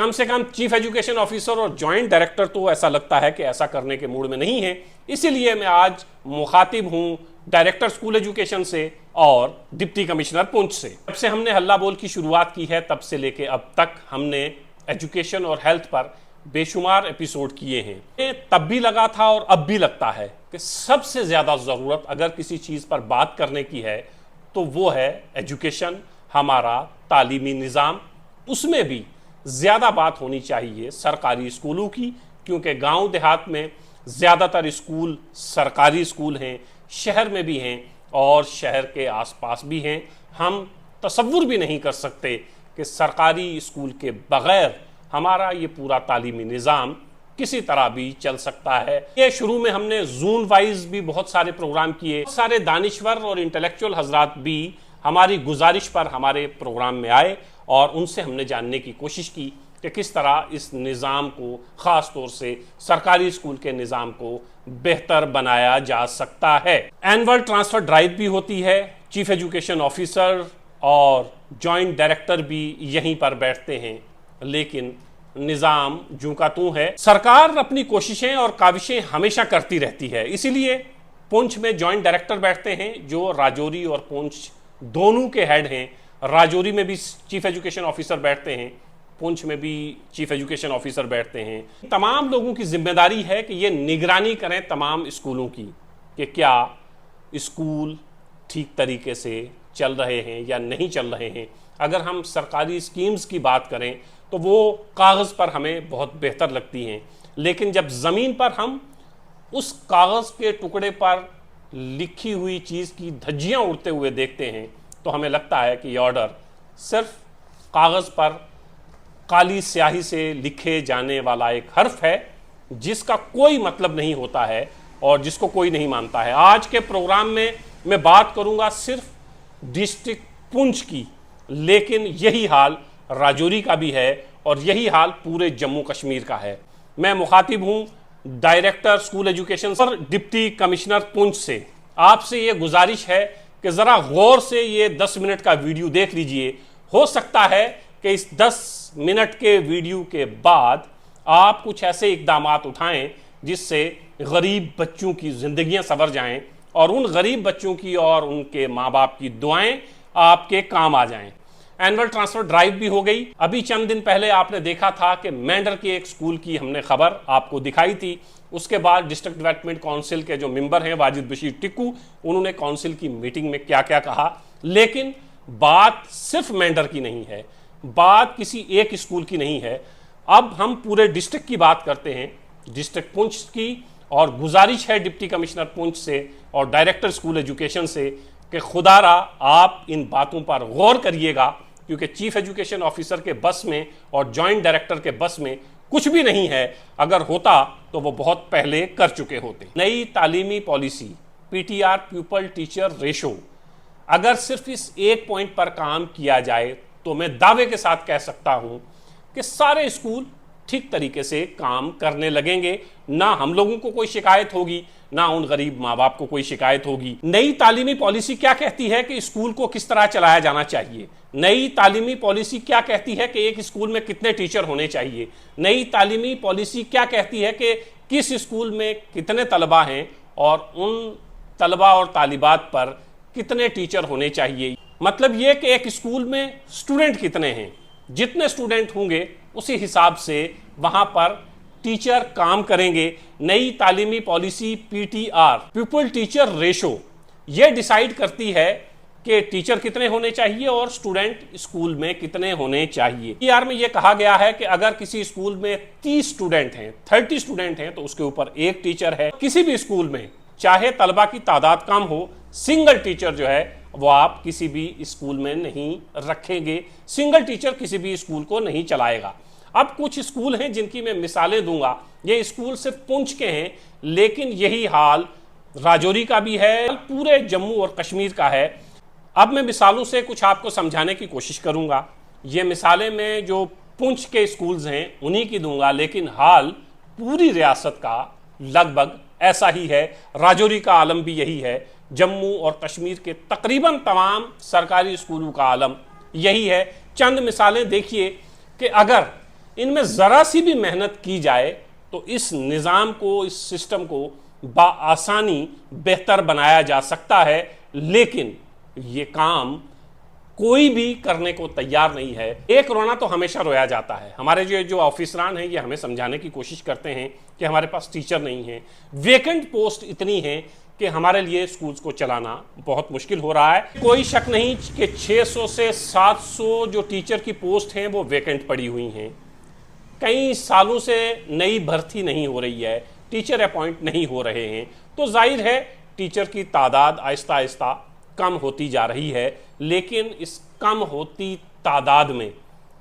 कम से कम chief education officer और joint director तो ऐसा लगता है कि ऐसा करने के मूड में नहीं है। इसीलिए मैं आज मुखातिब हूं डायरेक्टर स्कूल एजुकेशन से और डिप्टी कमिश्नर पुंछ से। जब से हमने हल्ला बोल की शुरुआत की है तब से लेके अब तक हमने एजुकेशन और हेल्थ पर बेशुमार एपिसोड किए हैं। ये तब भी लगा था और अब भी लगता है कि सबसे ज़्यादा ज़रूरत अगर किसी चीज़ पर बात करने की है तो वो है एजुकेशन, हमारा तालीमी निज़ाम। उसमें भी ज़्यादा बात होनी चाहिए सरकारी स्कूलों की, क्योंकि गांव देहात में ज़्यादातर स्कूल सरकारी स्कूल हैं, शहर में भी हैं और शहर के आसपास भी हैं। हम तसव्वुर भी नहीं कर सकते कि सरकारी स्कूल के बग़ैर हमारा ये पूरा तालीमी निज़ाम किसी तरह भी चल सकता है। ये शुरू में हमने जोन वाइज भी बहुत सारे प्रोग्राम किए। सारे दानिश्वर और इंटेलेक्चुअल हजरात भी हमारी गुजारिश पर हमारे प्रोग्राम में आए और उनसे हमने जानने की कोशिश की कि किस तरह इस निज़ाम को, ख़ास तौर से सरकारी स्कूल के निज़ाम को बेहतर बनाया जा सकता है। एनुअल ट्रांसफ़र ड्राइव भी होती है, चीफ एजुकेशन ऑफिसर और जॉइंट डायरेक्टर भी यहीं पर बैठते हैं, लेकिन निज़ाम जूं का तूं है। सरकार अपनी कोशिशें और काविशें हमेशा करती रहती है, इसीलिए पुंछ में जॉइंट डायरेक्टर बैठते हैं जो राजौरी और पुंछ दोनों के हेड हैं। राजौरी में भी चीफ एजुकेशन ऑफिसर बैठते हैं, पुंछ में भी चीफ एजुकेशन ऑफिसर बैठते हैं। तमाम लोगों की जिम्मेदारी है कि ये निगरानी करें तमाम स्कूलों की कि क्या स्कूल ठीक तरीके से चल रहे हैं या नहीं चल रहे हैं। अगर हम सरकारी स्कीम्स की बात करें तो वो कागज़ पर हमें बहुत बेहतर लगती हैं, लेकिन जब ज़मीन पर हम उस कागज़ के टुकड़े पर लिखी हुई चीज़ की धज्जियाँ उड़ते हुए देखते हैं तो हमें लगता है कि ये ऑर्डर सिर्फ कागज़ पर काली स्याही से लिखे जाने वाला एक हर्फ है जिसका कोई मतलब नहीं होता है और जिसको कोई नहीं मानता है। आज के प्रोग्राम में मैं बात करूंगा सिर्फ डिस्ट्रिक्ट पुंछ की, लेकिन यही हाल राजौरी का भी है और यही हाल पूरे जम्मू कश्मीर का है। मैं मुखातिब हूं डायरेक्टर स्कूल एजुकेशन और डिप्टी कमिश्नर पुंछ से। आपसे ये गुजारिश है कि ज़रा गौर से ये 10 मिनट का वीडियो देख लीजिए। हो सकता है कि इस 10 मिनट के वीडियो के बाद आप कुछ ऐसे इकदाम उठाएं जिससे गरीब बच्चों की ज़िंदगियां संवर जाएं और उन गरीब बच्चों की और उनके माँ बाप की दुआएं आपके काम आ जाएं। एनुअल ट्रांसफर ड्राइव भी हो गई। अभी चंद दिन पहले आपने देखा था कि मेंढर के एक स्कूल की हमने खबर आपको दिखाई थी। उसके बाद डिस्ट्रिक्ट डेवलपमेंट काउंसिल के जो मेंबर हैं वाजिद बशीर टिक्कू, उन्होंने काउंसिल की मीटिंग में क्या क्या कहा। लेकिन बात सिर्फ मेंढर की नहीं है, बात किसी एक स्कूल की नहीं है। अब हम पूरे डिस्ट्रिक्ट की बात करते हैं, डिस्ट्रिक्ट पुंछ की, और गुजारिश है डिप्टी कमिश्नर पुंछ से और डायरेक्टर स्कूल एजुकेशन से कि खुदारा आप इन बातों पर गौर करिएगा, क्योंकि चीफ एजुकेशन ऑफिसर के बस में और जॉइंट डायरेक्टर के बस में कुछ भी नहीं है। अगर होता तो वो बहुत पहले कर चुके होते। नई तालीमी policy PTR pupil teacher ratio, अगर सिर्फ इस एक पॉइंट पर काम किया जाए तो मैं दावे के साथ कह सकता हूं कि सारे स्कूल ठीक तरीके से काम करने लगेंगे। ना हम लोगों को कोई शिकायत होगी, ना उन गरीब माँ बाप को कोई शिकायत होगी। नई तालीमी पॉलिसी क्या कहती है कि स्कूल को किस तरह चलाया जाना चाहिए। नई तालीमी पॉलिसी क्या कहती है कि एक स्कूल में कितने टीचर होने चाहिए। नई तालीमी पॉलिसी क्या कहती है कि किस स्कूल में कितने तलबा हैं और उन तलबा और तालिबात पर कितने टीचर होने चाहिए। मतलब ये कि एक स्कूल में स्टूडेंट कितने हैं, जितने स्टूडेंट होंगे उसी हिसाब से वहां पर टीचर काम करेंगे। नई तालीमी policy PTR pupil teacher ratio ये डिसाइड करती है कि टीचर कितने होने चाहिए और स्टूडेंट स्कूल में कितने होने चाहिए। पीटीआर में यह कहा गया है कि अगर किसी स्कूल में 30 स्टूडेंट हैं, 30 स्टूडेंट हैं, तो उसके ऊपर एक टीचर है। किसी भी स्कूल में चाहे तलबा की तादाद कम हो, सिंगल टीचर जो है वो आप किसी भी स्कूल में नहीं रखेंगे। सिंगल टीचर किसी भी स्कूल को नहीं चलाएगा। अब कुछ स्कूल हैं जिनकी मैं मिसालें दूंगा। ये स्कूल सिर्फ पुंछ के हैं, लेकिन यही हाल राजौरी का भी है, पूरे जम्मू और कश्मीर का है। अब मैं मिसालों से कुछ आपको समझाने की कोशिश करूंगा। ये मिसालें मैं जो पुंछ के स्कूल्स हैं उन्हीं की दूंगा, लेकिन हाल पूरी रियासत का लगभग ऐसा ही है। राजौरी का आलम भी यही है, जम्मू और कश्मीर के तकरीबन तमाम सरकारी स्कूलों का आलम यही है। चंद मिसालें देखिए कि अगर इनमें ज़रा सी भी मेहनत की जाए तो इस निज़ाम को, इस सिस्टम को बआसानी बेहतर बनाया जा सकता है। लेकिन ये काम कोई भी करने को तैयार नहीं है। एक रोना तो हमेशा रोया जाता है। हमारे जो ऑफिसरान हैं ये हमें समझाने की कोशिश करते हैं कि हमारे पास टीचर नहीं है, वेकेंट पोस्ट इतनी है कि हमारे लिए स्कूल्स को चलाना बहुत मुश्किल हो रहा है। कोई शक नहीं कि 600 से 700 जो टीचर की पोस्ट हैं वो वेकेंट पड़ी हुई हैं। कई सालों से नई भर्ती नहीं हो रही है, टीचर अपॉइंट नहीं हो रहे हैं, तो जाहिर है टीचर की तादाद आहिस्ता आहिस्ता कम होती जा रही है। लेकिन इस कम होती तादाद में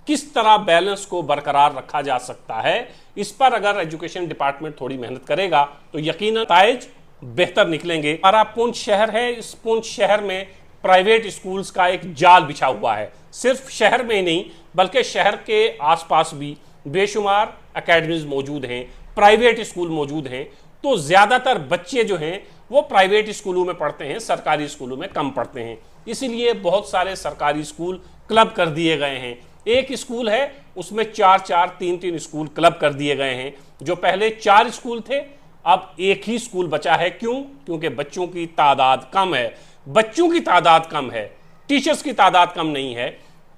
किस तरह बैलेंस को बरकरार रखा जा सकता है, इस पर अगर एजुकेशन डिपार्टमेंट थोड़ी मेहनत करेगा तो यकीनन नतीजे बेहतर निकलेंगे। हमारा पुंछ शहर है, इस पुंछ शहर में प्राइवेट स्कूल्स का एक जाल बिछा हुआ है। सिर्फ शहर में ही नहीं बल्कि शहर के आसपास भी बेशुमार एकेडमीज मौजूद हैं, प्राइवेट स्कूल मौजूद हैं। तो ज़्यादातर बच्चे जो हैं वो प्राइवेट स्कूलों में पढ़ते हैं, सरकारी स्कूलों में कम पढ़ते हैं। इसीलिए बहुत सारे सरकारी स्कूल क्लब कर दिए गए हैं। एक स्कूल है उसमें 4-4, 3-3 स्कूल क्लब कर दिए गए हैं। जो पहले 4 स्कूल थे अब एक ही स्कूल बचा है। क्यों? क्योंकि बच्चों की तादाद कम है। बच्चों की तादाद कम है, टीचर्स की तादाद कम नहीं है।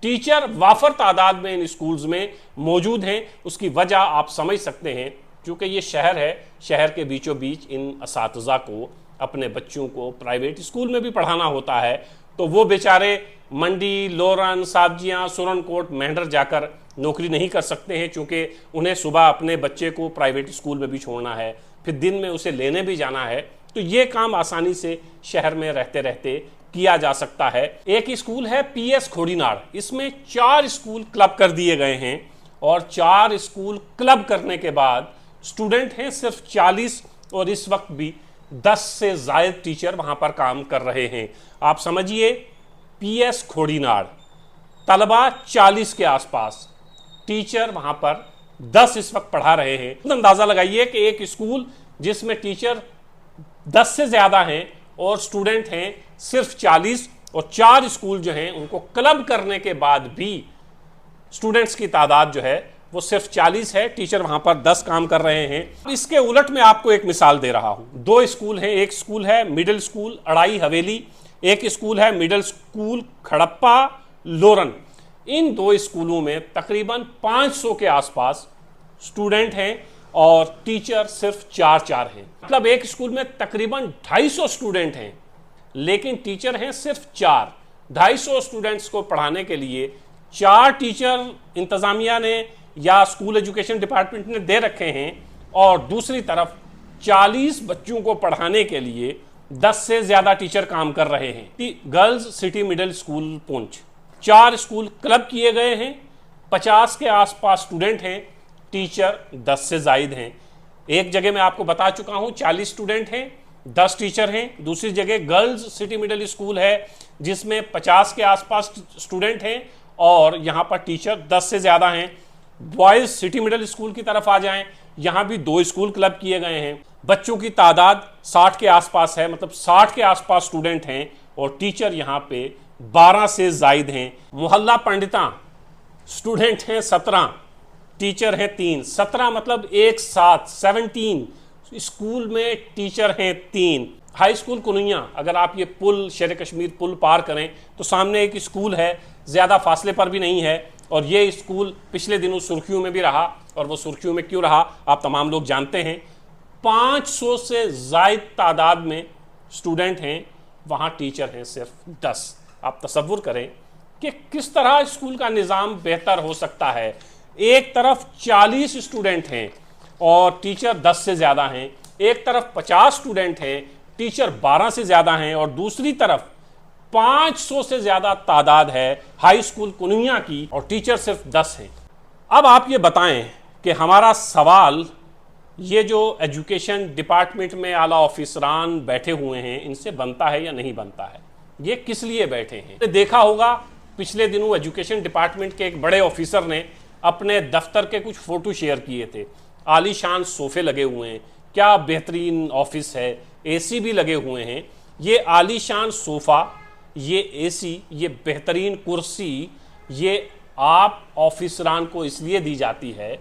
टीचर वाफर तादाद में इन स्कूल्स में मौजूद हैं। उसकी वजह आप समझ सकते हैं, क्योंकि ये शहर है, शहर के बीचों बीच इन असातिज़ा को अपने बच्चों को प्राइवेट स्कूल में भी पढ़ाना होता है। तो वो बेचारे मंडी, लोरन, साब्जियाँ, सुरनकोट, मेंढर जाकर नौकरी नहीं कर सकते हैं, क्योंकि उन्हें सुबह अपने बच्चे को प्राइवेट स्कूल में भी छोड़ना है, फिर दिन में उसे लेने भी जाना है। तो ये काम आसानी से शहर में रहते रहते किया जा सकता है। एक स्कूल है PS खोड़ीनाड़, इसमें 4 स्कूल क्लब कर दिए गए हैं और 4 स्कूल क्लब करने के बाद स्टूडेंट हैं सिर्फ 40 और इस वक्त भी 10 से ज़ायद टीचर वहाँ पर काम कर रहे हैं। आप समझिए PS खोड़ीनाड़ तलबा 40 के आसपास, टीचर वहाँ पर 10 इस वक्त पढ़ा रहे हैं। तो अंदाज़ा लगाइए कि एक स्कूल जिसमें टीचर 10 से ज़्यादा हैं और स्टूडेंट हैं सिर्फ 40, और 4 स्कूल जो हैं उनको क्लब करने के बाद भी स्टूडेंट्स की तादाद जो है वो सिर्फ 40 है, टीचर वहां पर 10 काम कर रहे हैं। इसके उलट मैं आपको एक मिसाल दे रहा हूं। 2 स्कूल हैं, एक स्कूल है मिडिल स्कूल अड़ाई हवेली, एक स्कूल है मिडिल स्कूल खड़प्पा लोरन। इन 2 स्कूलों में तकरीबन 500 के आसपास स्टूडेंट हैं और टीचर सिर्फ 4-4 हैं। मतलब एक स्कूल में तकरीबन 250 स्टूडेंट हैं लेकिन टीचर हैं सिर्फ 4। 250 स्टूडेंट्स को पढ़ाने के लिए 4 टीचर इंतज़ामिया ने या स्कूल एजुकेशन डिपार्टमेंट ने दे रखे हैं, और दूसरी तरफ 40 बच्चों को पढ़ाने के लिए 10 से ज़्यादा टीचर काम कर रहे हैं। Girls city middle school Poonch 4 school club किए गए हैं, 50 के आसपास स्टूडेंट हैं, टीचर 10 से ज़ायद हैं। एक जगह मैं आपको बता चुका हूँ 40 स्टूडेंट हैं, 10 टीचर हैं। दूसरी जगह गर्ल्स सिटी मिडिल स्कूल है जिसमें 50 के आसपास स्टूडेंट हैं और यहाँ पर टीचर 10 से ज़्यादा हैं। बॉयज़ सिटी मिडिल स्कूल की तरफ आ जाएं, यहाँ भी 2 स्कूल क्लब किए गए हैं। बच्चों की तादाद 60 के आसपास है, मतलब 60 के आसपास स्टूडेंट हैं और टीचर यहाँ पे 12 से ज़ायद हैं। मोहल्ला पंडिता स्टूडेंट हैं 17, टीचर हैं 3। 17 मतलब एक साथ 17 स्कूल में टीचर हैं 3। हाई स्कूल कुनैया, अगर आप ये पुल शेर कश्मीर पुल पार करें तो सामने एक स्कूल है, ज़्यादा फासले पर भी नहीं है, और ये स्कूल पिछले दिनों सुर्खियों में भी रहा। और वो सुर्खियों में क्यों रहा आप तमाम लोग जानते हैं। 500 से ज़ायद तादाद में स्टूडेंट हैं, वहाँ टीचर हैं सिर्फ 10। आप तसव्वुर करें कि किस तरह स्कूल का निज़ाम बेहतर हो सकता है। एक तरफ 40 स्टूडेंट हैं और टीचर 10 से ज़्यादा हैं, एक तरफ 50 स्टूडेंट हैं, टीचर 12 से ज़्यादा हैं, और दूसरी तरफ 500 से ज़्यादा तादाद है हाई स्कूल कुनैया की और टीचर सिर्फ 10 हैं। अब आप ये बताएं कि हमारा सवाल ये जो एजुकेशन डिपार्टमेंट में आला ऑफिसरान बैठे हुए हैं इनसे बनता है या नहीं बनता है। ये किस लिए बैठे हैं? देखा होगा पिछले दिनों एजुकेशन डिपार्टमेंट के एक बड़े ऑफिसर ने अपने दफ्तर के कुछ फ़ोटो शेयर किए थे। आलीशान सोफ़े लगे हुए हैं, क्या बेहतरीन ऑफिस है, AC भी लगे हुए हैं। ये आलीशान सोफ़ा, ये AC, ये बेहतरीन कुर्सी, ये आप ऑफिसरान को इसलिए दी जाती है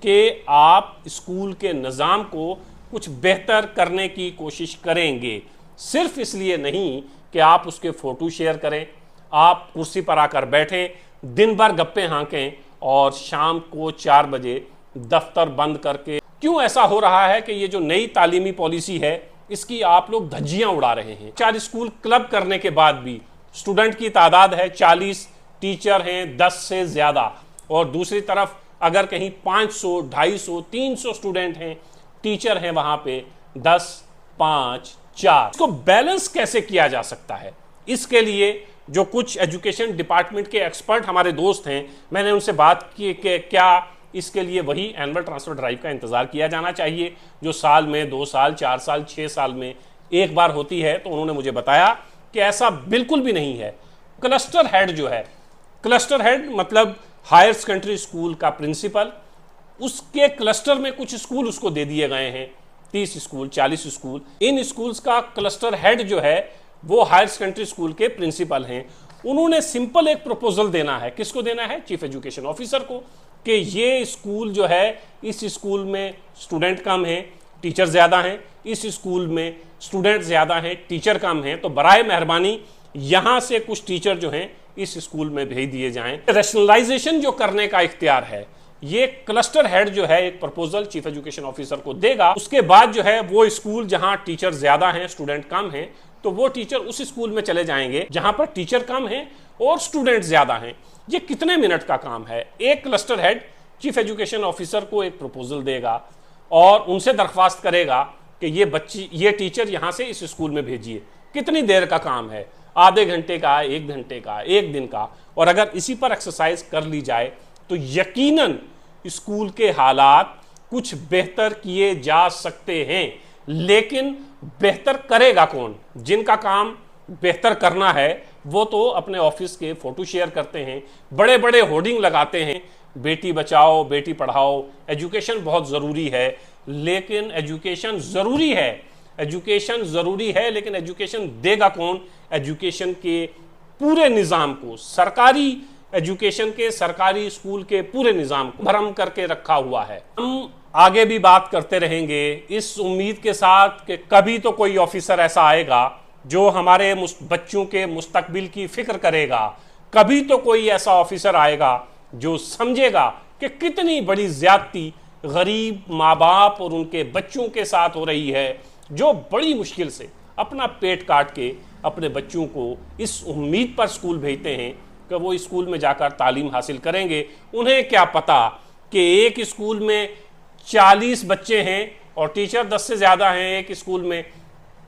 कि आप स्कूल के निज़ाम को कुछ बेहतर करने की कोशिश करेंगे, सिर्फ इसलिए नहीं कि आप उसके फ़ोटो शेयर करें, आप कुर्सी पर आकर बैठें, दिन भर गप्पे हाँकें और शाम को 4 बजे दफ्तर बंद करके। क्यों ऐसा हो रहा है कि ये जो नई तालीमी पॉलिसी है इसकी आप लोग धज्जियां उड़ा रहे हैं। 4 स्कूल क्लब करने के बाद भी स्टूडेंट की तादाद है 40, टीचर हैं 10 से ज़्यादा, और दूसरी तरफ अगर कहीं 500, 250, 300 स्टूडेंट हैं, टीचर हैं वहां पे 10, 5, 4। इसको बैलेंस कैसे किया जा सकता है? इसके लिए जो कुछ एजुकेशन डिपार्टमेंट के एक्सपर्ट हमारे दोस्त हैं, मैंने उनसे बात की कि क्या इसके लिए वही एनुअल ट्रांसफर ड्राइव का इंतज़ार किया जाना चाहिए जो साल में 2 साल, 4 साल, 6 साल में एक बार होती है। तो उन्होंने मुझे बताया कि ऐसा बिल्कुल भी नहीं है। क्लस्टर हेड जो है, क्लस्टर हेड मतलब हायर सेकेंडरी स्कूल का प्रिंसिपल, उसके क्लस्टर में कुछ स्कूल उसको दे दिए गए हैं, 30 स्कूल, 40 स्कूल। इन स्कूल्स का क्लस्टर हेड जो है वो हायर सेकेंडरी स्कूल के प्रिंसिपल हैं। उन्होंने सिंपल एक प्रपोजल देना है। किसको देना है? चीफ एजुकेशन ऑफिसर को, कि ये स्कूल जो है, इस स्कूल में स्टूडेंट कम हैं, टीचर ज़्यादा हैं, इस स्कूल में स्टूडेंट ज़्यादा हैं, टीचर कम हैं, तो बराए मेहरबानी यहाँ से कुछ टीचर जो हैं इस स्कूल में भेज दिए जाएं। रैशनलाइजेशन जो करने का इख्तियार है ये क्लस्टर हेड जो है एक प्रपोजल चीफ एजुकेशन ऑफिसर को देगा। उसके बाद जो है वो स्कूल जहां टीचर ज्यादा हैं, स्टूडेंट कम हैं, तो वो टीचर उस स्कूल में चले जाएंगे जहां पर टीचर कम हैं और स्टूडेंट ज्यादा हैं। ये कितने मिनट का काम है? एक cluster head chief education officer को एक प्रपोजल देगा और उनसे दरख्वास्त करेगा कि ये टीचर यहां से इस स्कूल में भेजिए। कितनी देर का काम है? आधे घंटे का, 1 घंटे का, 1 दिन का। और अगर इसी पर एक्सरसाइज कर ली जाए तो यकीनन स्कूल के हालात कुछ बेहतर किए जा सकते हैं। लेकिन बेहतर करेगा कौन? जिनका काम बेहतर करना है वो तो अपने ऑफिस के फोटो शेयर करते हैं, बड़े बड़े होर्डिंग लगाते हैं, बेटी बचाओ, बेटी पढ़ाओ, एजुकेशन बहुत ज़रूरी है। लेकिन एजुकेशन ज़रूरी है, एजुकेशन ज़रूरी है, लेकिन एजुकेशन देगा कौन? एजुकेशन के पूरे निज़ाम को, सरकारी एजुकेशन के, सरकारी स्कूल के पूरे निज़ाम को भरम करके रखा हुआ है। हम आगे भी बात करते रहेंगे इस उम्मीद के साथ कि कभी तो कोई ऑफिसर ऐसा आएगा जो हमारे बच्चों के मुस्तकबिल की फिक्र करेगा। कभी तो कोई ऐसा ऑफिसर आएगा जो समझेगा कि कितनी बड़ी ज्यादती गरीब माँ बाप और उनके बच्चों के साथ हो रही है, जो बड़ी मुश्किल से अपना पेट काट के अपने बच्चों को इस उम्मीद पर स्कूल भेजते हैं कि वो स्कूल में जाकर तालीम हासिल करेंगे। उन्हें क्या पता कि एक स्कूल में 40 बच्चे हैं और टीचर 10 से ज़्यादा हैं, एक स्कूल में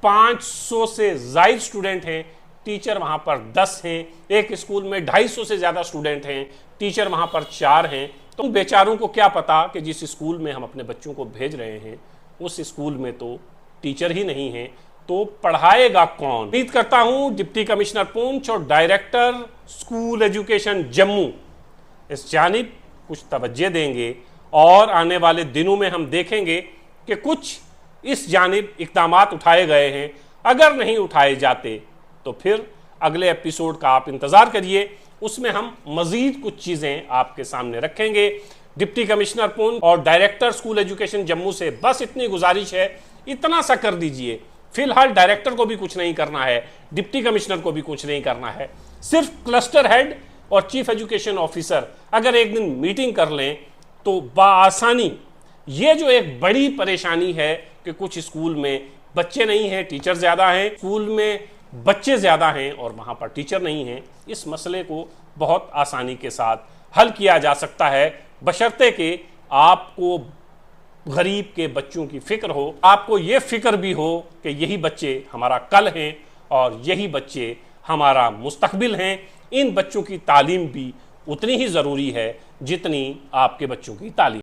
500 से ज़ायद स्टूडेंट हैं, टीचर वहाँ पर 10 हैं, एक स्कूल में 250 से ज़्यादा स्टूडेंट हैं, टीचर वहाँ पर 4 हैं। तो बेचारों को क्या पता कि जिस स्कूल में हम अपने बच्चों को भेज रहे हैं उस स्कूल में तो टीचर ही नहीं है, तो पढ़ाएगा कौन? उम्मीद करता हूं डिप्टी कमिश्नर पुंछ और डायरेक्टर स्कूल एजुकेशन जम्मू इस जानिब कुछ तवज्जो देंगे और आने वाले दिनों में हम देखेंगे कि कुछ इस जानिब इक़दामात उठाए गए हैं। अगर नहीं उठाए जाते तो फिर अगले एपिसोड का आप इंतज़ार करिए, उसमें हम मज़ीद कुछ चीज़ें आपके सामने रखेंगे। डिप्टी कमिश्नर पुंछ और डायरेक्टर स्कूल एजुकेशन जम्मू से बस इतनी गुजारिश है, इतना सा कर दीजिए। फिलहाल डायरेक्टर को भी कुछ नहीं करना है, डिप्टी कमिश्नर को भी कुछ नहीं करना है, सिर्फ क्लस्टर हेड और चीफ एजुकेशन ऑफिसर अगर एक दिन मीटिंग कर लें तो बाआसानी ये जो एक बड़ी परेशानी है कि कुछ स्कूल में बच्चे नहीं हैं, टीचर ज़्यादा हैं, स्कूल में बच्चे ज़्यादा हैं और वहाँ पर टीचर नहीं हैं, इस मसले को बहुत आसानी के साथ हल किया जा सकता है, बशर्ते कि आपको गरीब के बच्चों की फिक्र हो, आपको ये फिक्र भी हो कि यही बच्चे हमारा कल हैं और यही बच्चे हमारा मुस्तकबिल हैं। इन बच्चों की तालीम भी उतनी ही ज़रूरी है जितनी आपके बच्चों की तालीम।